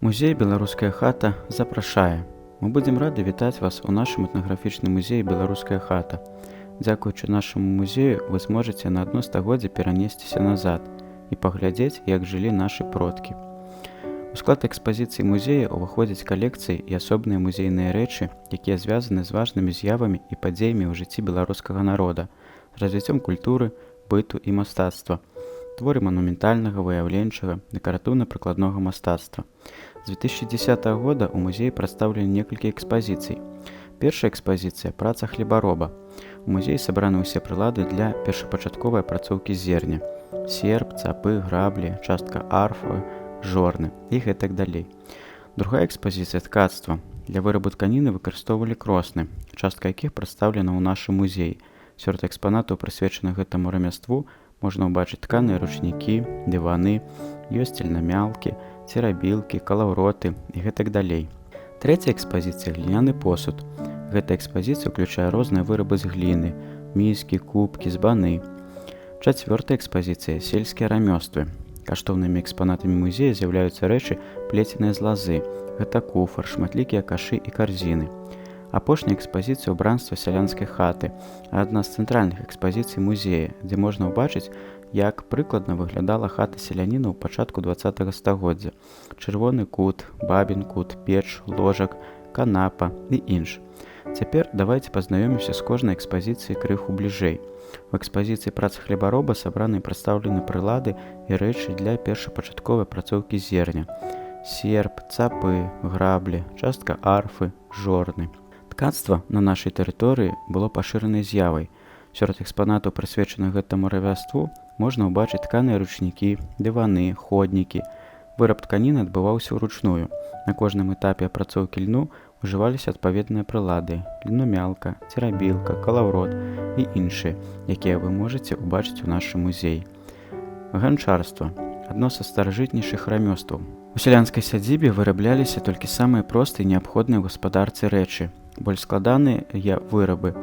Музей «Беларуская хата» запрашае. Мы будзем рады вітаць вас у нашым этнаграфічным музеі «Беларуская хата». Дзякуючы нашаму музею вы зможаце на адно стагоддзе перанесціся назад і паглядзець, як жылі нашы продкі. У склад экспазіцыі музея ўваходзяць калекцыі і асобныя музейныя рэчы, якія звязаны з важнымі з'явамі і падзеямі ў жыцці беларускага народа, з развіццём культуры, быту і мастацтва, творы манументальнага, выяўленчага, дэкаратыўна-прыкладнога мастацтва. З 2010 года ў музеі прадстаўлены некалькі экспазіцый. Першая экспазіцыя – праца хлебароба. У музеі сабраны ўсе прылады для першапачатковай апрацоўкі зерня. Серп, цапы, граблі, частка арфы, жорны і гэтак далей. Другая экспазіцыя – ткацтва. Для вырабу тканіны выкарыстоўвалі кросны, частка якіх прадстаўлена ў нашым музеі. Сярод экспанатаў, прысвечаных гэтаму рамяству, можна ўбачыць тканыя ручнікі, дываны, ёсць цельнамялкі, церабілкі, калаўроты і гэтак далей. Трэцяя экспазіцыя – гліняны посуд. Гэта экспазіцыя ўключае розныя вырабы з гліны, міскі, кубкі, збаны. Чацвёртая экспазіцыя – сельскія рамёствы. Каштоўнымі экспанатамі музея з'яўляюцца рэчы, плеценыя з лазы. Гэта куфар, шматлікія кашы і карзіны. Апошняя экспазіцыя ўбранства сялянскай хаты, адна з цэнтральных экспазіцый музея, дзе можна ўбачыць, як прыкладна выглядала хата селяніна ў пачатку 20-го стагоддзя. Чырвоны кут, бабін кут, печ, ложак, канапа і інш. Цяпер давайце пазнаёмімся з кожнай экспазіцыяй крыху бліжэй. У экспазіцыі працы хлебароба сабраны і прадстаўлены прылады і рэчы для першапачатковай апрацоўкі зерня. Серп, цапы, граблі, частка арфы, жорны. Ткацтва на нашай тэрыторыі было пашыранай з'явай. Сярод экспанатаў, прысвечаных гэтаму рамяству, можна ўбачыць тканыя ручнікі, дываны, ходнікі. Выраб тканіны адбываўся ўручную. На кожным этапе апрацоўкі льну ўжываліся адпаведныя прылады – льномялка, церабілка, калаўрот і іншыя, якія вы можаце ўбачыць у нашым музеі. Ганчарства – адно са старажытнейшых рамёстваў. У сялянскай сядзібе вырабляліся толькі самыя простыя і неабходныя ў гаспадарцы рэчы. Больш складаныя вырабы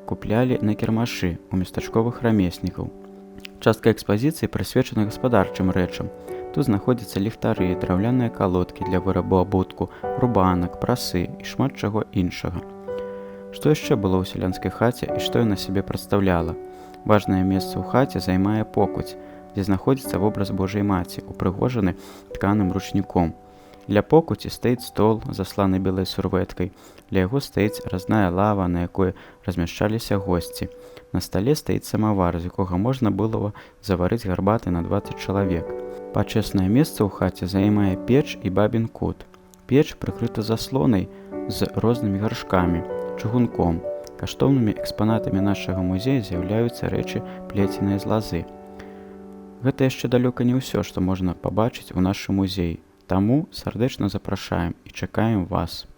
куплялі на кірмашы у местачковых рамеснікаў. Частка экспазіцыі прысвечана гаспадарчым рэчам. Тут знаходзяцца ліхтары, драўляныя калодкі для вырабу абутку, рубанак, прасы і шмат чаго іншага. Што яшчэ было ў сялянскай хаце і што яна сябе прадстаўляла? Важнае месца ў хаце займае покуць, дзе знаходзіцца вобраз Божай Маці, упрыгожаны тканым ручніком. Ля покуці стаіць стол, засланы белай сурвэткай. Ля яго стаіць разная лава, на якой размяшчаліся госці. На стале стаіць самавар, з якога можна было заварыць гарбаты на 20 чалавек. Пачэснае месца ў хаце займае печ і бабін кут. Печ прыкрыта заслонай з рознымі гаршкамі, чыгунком. Каштоўнымі экспанатамі нашага музея з'яўляюцца рэчы, плеценыя з лазы. Гэта яшчэ далёка не ўсё, што можна пабачыць у нашым музеі. Таму сардэчна запрашаем і чакаем вас.